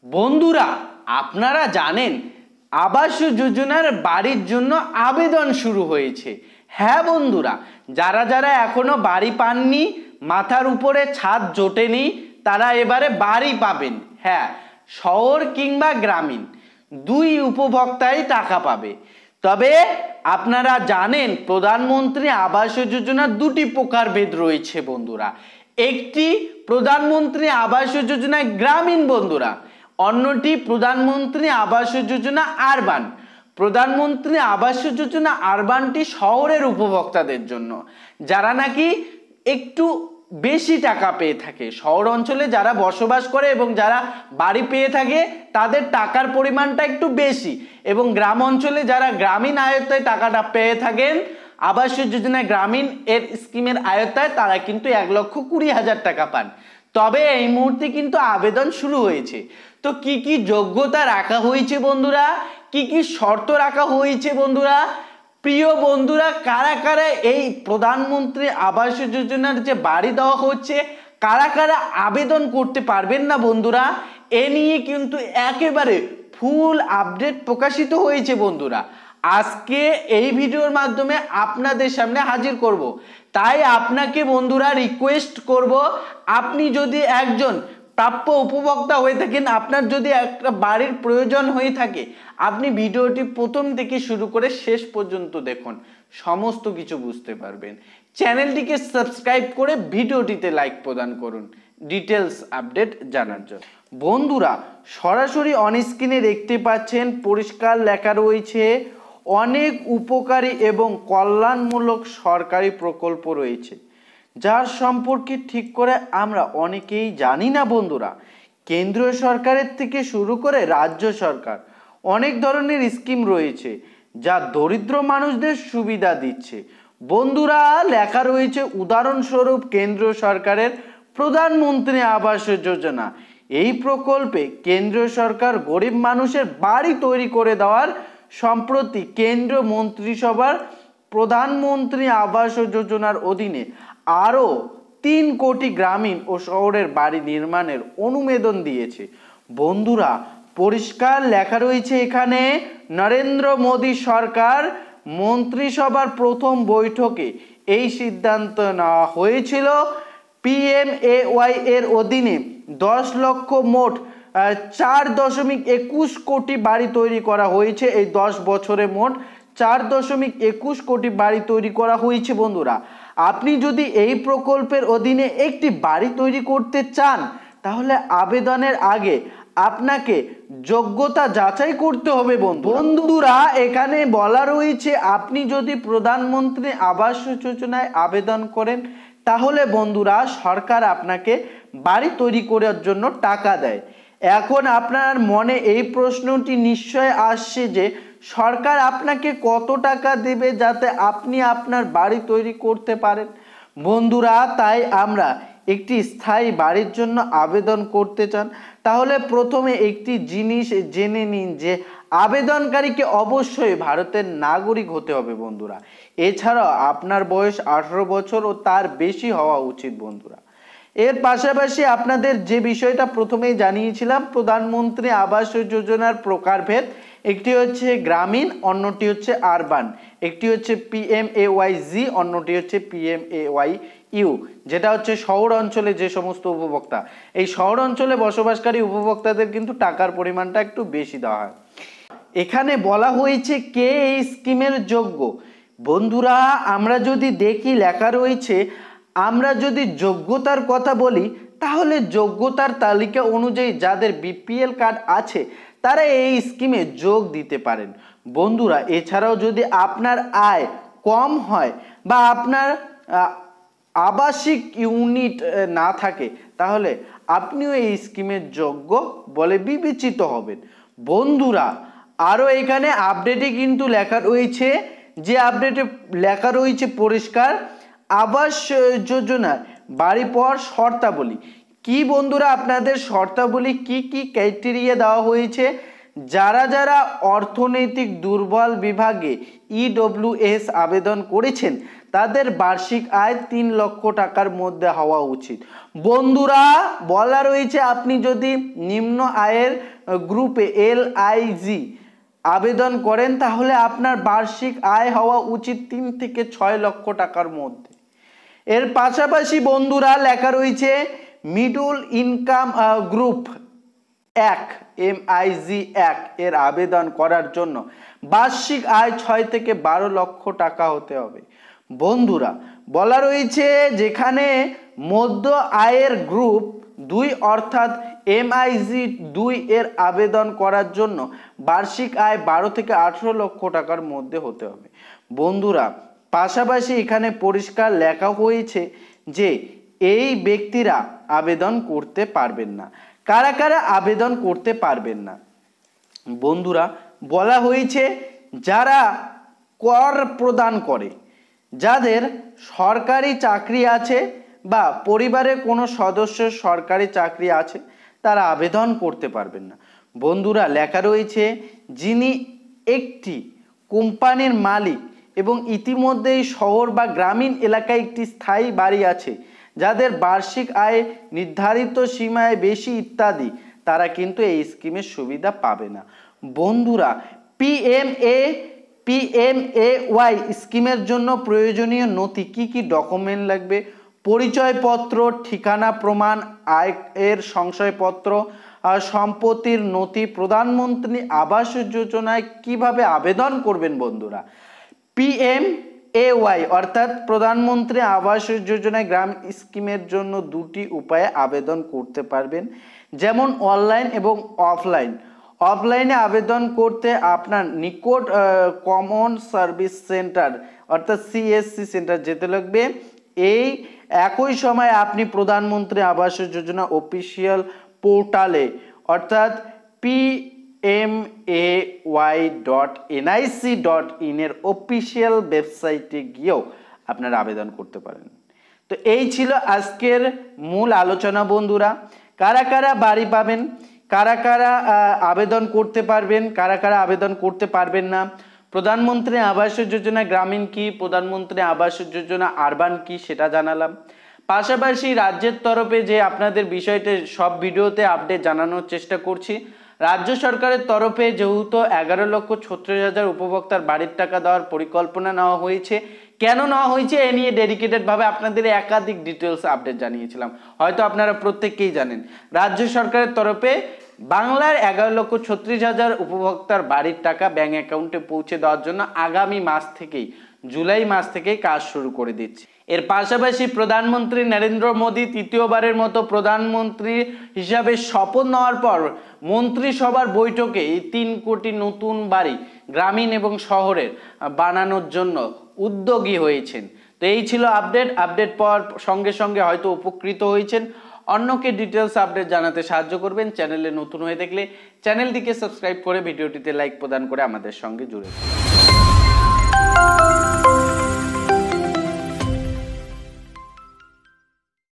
বন্ধুরা, আপনারা জানেন আবাস যোজনার বাড়ির জন্য আবেদন শুরু হয়েছে। হ্যাঁ বন্ধুরা, যারা যারা এখনো বাড়ি পাননি, মাথার উপরে ছাদ জোটেনি, তারা এবারে বাড়ি পাবেন। হ্যাঁ, শহর কিংবা গ্রামীণ দুই উপভোক্তাই টাকা পাবে। তবে আপনারা জানেন প্রধানমন্ত্রী আবাস যোজনার দুটি প্রকারভেদ রয়েছে বন্ধুরা। একটি প্রধানমন্ত্রী আবাস যোজনা গ্রামীণ বন্ধুরা, অন্যটি প্রধানমন্ত্রী আবাস যোজনা আরবান। প্রধানমন্ত্রী আবাস যোজনা আরবানটি শহরের উপভোক্তাদের জন্য, যারা নাকি একটু বেশি টাকা পেয়ে থাকে। শহর অঞ্চলে যারা বসবাস করে এবং যারা বাড়ি পেয়ে থাকে তাদের টাকার পরিমাণটা একটু বেশি, এবং গ্রাম অঞ্চলে যারা গ্রামীণ আয়ত্তায় টাকাটা পেয়ে থাকেন আবাস যোজনা গ্রামীণ এর স্কিমের আয়ত্তায়, তারা কিন্তু 1,20,000 টাকা পান। তবে এই মুহূর্তে কিন্তু আবেদন শুরু হয়েছে। তো কি কি যোগ্যতা রাখা হয়েছে বন্ধুরা, কি কি শর্ত রাখা হয়েছে বন্ধুরা, প্রিয় বন্ধুরা, কারা কারা এই প্রধানমন্ত্রী আবাস যোজনার যে বাড়ি দেওয়া হচ্ছে কারা কারা আবেদন করতে পারবেন না বন্ধুরা, এ নিয়ে কিন্তু একেবারে ফুল আপডেট প্রকাশিত হয়েছে বন্ধুরা। আজকে এই ভিডিওর মাধ্যমে আপনাদের সামনে হাজির করব। তাই আপনাকে বন্ধুরা রিকোয়েস্ট করব, আপনি যদি একজন প্রাপ্য উপভোক্তা হয়ে থাকেন, আপনার যদি একটা বাড়ির প্রয়োজন হয়ে থাকে, আপনি ভিডিওটি প্রথম থেকে শুরু করে শেষ পর্যন্ত দেখুন, সমস্ত কিছু বুঝতে পারবেন। চ্যানেলটিকে সাবস্ক্রাইব করে ভিডিওটিতে লাইক প্রদান করুন ডিটেলস আপডেট জানার জন্য। বন্ধুরা, সরাসরি অন স্ক্রিনে দেখতে পাচ্ছেন পরিষ্কার লেখা রয়েছে অনেক উপকারী এবং কল্যাণমূলক সরকারি প্রকল্প রয়েছে, যার সম্পর্কে ঠিক করে আমরা অনেকেই জানি না বন্ধুরা। কেন্দ্রীয় সরকারের থেকে শুরু করে রাজ্য সরকার অনেক ধরনের স্কিম রয়েছে যা দরিদ্র মানুষদের সুবিধা দিচ্ছে বন্ধুরা। লেখা রয়েছে উদাহরণস্বরূপ কেন্দ্রীয় সরকারের প্রধানমন্ত্রী আবাস যোজনা। এই প্রকল্পে কেন্দ্রীয় সরকার গরিব মানুষের বাড়ি তৈরি করে দেওয়ার সম্প্রতি কেন্দ্রীয় মন্ত্রিসভার প্রধানমন্ত্রী আবাস যোজনার অধীনে আরও 3 কোটি গ্রামীণ ও শহরের বাড়ি নির্মাণের অনুমোদন দিয়েছে বন্ধুরা। পরিষ্কার লেখা রয়েছে এখানে নরেন্দ্র মোদী সরকার মন্ত্রিসভার প্রথম বৈঠকে এই সিদ্ধান্ত নেওয়া হয়েছিল। PMAY এর অধীনে 10 লক্ষ মোট 4.21 কোটি বাড়ি তৈরি করা হয়েছে। এই 10 বছরে মোট 4.21 কোটি বাড়ি তৈরি করা হয়েছে বন্ধুরা। আপনি যদি এই প্রকল্পের অধীনে একটি বাড়ি তৈরি করতে চান, তাহলে আবেদনের আগে আপনাকে যোগ্যতা যাচাই করতে হবে বন্ধুরা। এখানে বলা রয়েছে আপনি যদি প্রধানমন্ত্রী আবাস যোজনায় আবেদন করেন, তাহলে বন্ধুরা সরকার আপনাকে বাড়ি তৈরি করার জন্য টাকা দেয়। এখন আপনার মনে এই প্রশ্নটি নিশ্চয় আসছে যে সরকার আপনাকে কত টাকা দেবে যাতে আপনি আপনার বাড়ি তৈরি করতে পারেন বন্ধুরা। তাই আমরা একটি স্থায়ী বাড়ির জন্য আবেদন করতে চান, তাহলে প্রথমে একটি জিনিস জেনে নিন যে আবেদনকারীকে অবশ্যই ভারতের নাগরিক হতে হবে বন্ধুরা। এছাড়াও আপনার বয়স 18 বছর ও তার বেশি হওয়া উচিত বন্ধুরা। এর পাশাপাশি আপনাদের যে বিষয়টা প্রথমেই জানিয়েছিলাম, প্রধানমন্ত্রী আবাস যোজনার প্রকারভেদ, একটি হচ্ছে গ্রামীণ, অন্যটি হচ্ছে আরবান, একটি হচ্ছে PMAYG, অন্যটি হচ্ছে PMAYU, যেটা হচ্ছে শহর অঞ্চলে যে সমস্ত উপভোক্তা। এই শহর অঞ্চলে বসবাসকারী উপভোক্তাদের কিন্তু টাকার পরিমাণটা একটু বেশি দেওয়া হয়। এখানে বলা হয়েছে কে এই স্কিমের যোগ্য বন্ধুরা। আমরা যদি দেখি লেখা রয়েছে, আমরা যদি যোগ্যতার কথা বলি, তাহলে যোগ্যতার তালিকা অনুযায়ী যাদের BPL কার্ড আছে তারা এই স্কিমে যোগ দিতে পারেন বন্ধুরা। এছাড়াও যদি আপনার আয় কম হয় বা আপনার আবাসিক ইউনিট না থাকে, তাহলে আপনিও এই স্কিমের যোগ্য বলে বিবেচিত হবেন বন্ধুরা। আরও এখানে আপডেটে কিন্তু লেখা রয়েছে, যে আপডেটে লেখা রয়েছে পরিষ্কার, আবাস যোজনার বাড়ি পাওয়ার শর্তাবলী কি বন্ধুরা, আপনাদের শর্তাবলী কি কি ক্রাইটেরিয়া দেওয়া হয়েছে যারা যারা অর্থনৈতিক দুর্বল বিভাগে EWS আবেদন করেছেন তাদের বার্ষিক আয় 3 লক্ষ টাকার মধ্যে হওয়া উচিত। বন্ধুরা বলা রয়েছে আপনি যদি নিম্ন আয়ের গ্রুপে LIG আবেদন করেন তাহলে আপনার বার্ষিক আয় হওয়া উচিত 3 থেকে 6 লক্ষ টাকার মধ্যে। এর পাশাপাশি বন্ধুরা লেখা রয়েছে মিডল ইনকাম গ্রুপ 1 MIG 1 এর আবেদন করার জন্য বার্ষিক আয় 6 থেকে 12 লক্ষ টাকা হতে হবে। বন্ধুরা বলা রয়েছে যেখানে মধ্য আয়ের গ্রুপ 2 অর্থাৎ MIG 2 এর আবেদন করার জন্য বার্ষিক আয় 12 থেকে 18 লক্ষ টাকার মধ্যে হতে হবে। বন্ধুরা পাশাপাশি এখানে পরিষ্কার লেখা হয়েছে যে এই ব্যক্তিরা আবেদন করতে পারবেন না। কারা কারা আবেদন করতে পারবেন না? বন্ধুরা বলা হয়েছে যারা কর প্রদান করে, যাদের সরকারি চাকরি আছে বা পরিবারের কোনো সদস্যের সরকারি চাকরি আছে তারা আবেদন করতে পারবেন না। বন্ধুরা লেখা রয়েছে যিনি একটি কোম্পানির মালিক এবং ইতিমধ্যেই শহর বা গ্রামীণ এলাকায় একটি স্থায়ী বাড়ি আছে, যাদের বার্ষিক আয় নির্ধারিত সীমায় বেশি ইত্যাদি, তারা কিন্তু এই স্কিমের সুবিধা পাবে না। বন্ধুরা PMAY স্কিমের জন্য প্রয়োজনীয় নথি কি কি ডকুমেন্ট লাগবে? পরিচয়পত্র, ঠিকানা প্রমাণ, আয়ের সংশয়পত্র, সম্পত্তির নথি। প্রধানমন্ত্রী আবাস যোজনায় কিভাবে আবেদন করবেন? বন্ধুরা PMAY অর্থাৎ প্রধানমন্ত্রী আবাস যোজনায় গ্রাম স্কিমের জন্য 2টি উপায়ে আবেদন করতে পারবেন, যেমন অনলাইন এবং অফলাইন। অফলাইনে আবেদন করতে আপনার নিকট কমন সার্ভিস সেন্টার অর্থাৎ CSC সেন্টার যেতে লাগবে। এই একই সময় আপনি প্রধানমন্ত্রী আবাস যোজনা অফিসিয়াল পোর্টালে অর্থাৎ PMAY.nic.in এর অফিসিয়াল ওয়েবসাইটে গিয়েও আপনারা আবেদন করতে পারেন। তো এই ছিল আজকের মূল আলোচনা। বন্ধুরা কারা কারা বাড়ি পাবেন, কারা কারা আবেদন করতে পারবেন, কারা কারা আবেদন করতে পারবেন না, প্রধানমন্ত্রী আবাস যোজনা গ্রামীণ কি, প্রধানমন্ত্রী আবাস যোজনা আরবান কি সেটা জানালাম। পাশাপাশি রাজ্যের তরফে যে আপনাদের বিষয়টি সব ভিডিওতে আপডেট জানানোর চেষ্টা করছি। রাজ্য সরকারের তরফে যেহেতু 11,36,000 উপভোক্তার বাড়ির টাকা দেওয়ার পরিকল্পনা নেওয়া হয়েছে। কেন নেওয়া হয়েছে এ নিয়ে ডেডিকেটেডভাবে আপনাদের একাধিক ডিটেলস আপডেট জানিয়েছিলাম, হয়তো আপনারা প্রত্যেককেই জানেন। রাজ্য সরকারের তরফে বাংলার 11,36,000 উপভোক্তার বাড়ির টাকা ব্যাংক অ্যাকাউন্টে পৌঁছে দেওয়ার জন্য আগামী মাস থেকেই, জুলাই মাস থেকেই কাজ শুরু করে দিচ্ছে। এর পাশাপাশি প্রধানমন্ত্রী নরেন্দ্র মোদী তৃতীয়বারের মতো প্রধানমন্ত্রী হিসাবে শপথ নেওয়ার পর মন্ত্রিসভার বৈঠকে এই 3 কোটি নতুন বাড়ি গ্রামীণ এবং শহরের বানানোর জন্য উদ্যোগী হয়েছেন। তো এই ছিল আপডেট পাওয়ার সঙ্গে সঙ্গে হয়তো উপকৃত হয়েছেন। অন্যকে ডিটেলস আপডেট জানাতে সাহায্য করবেন। চ্যানেলে নতুন হয়ে থাকলে চ্যানেলটিকে সাবস্ক্রাইব করে ভিডিওটিতে লাইক প্রদান করে আমাদের সঙ্গে জুড়ে থাকুন।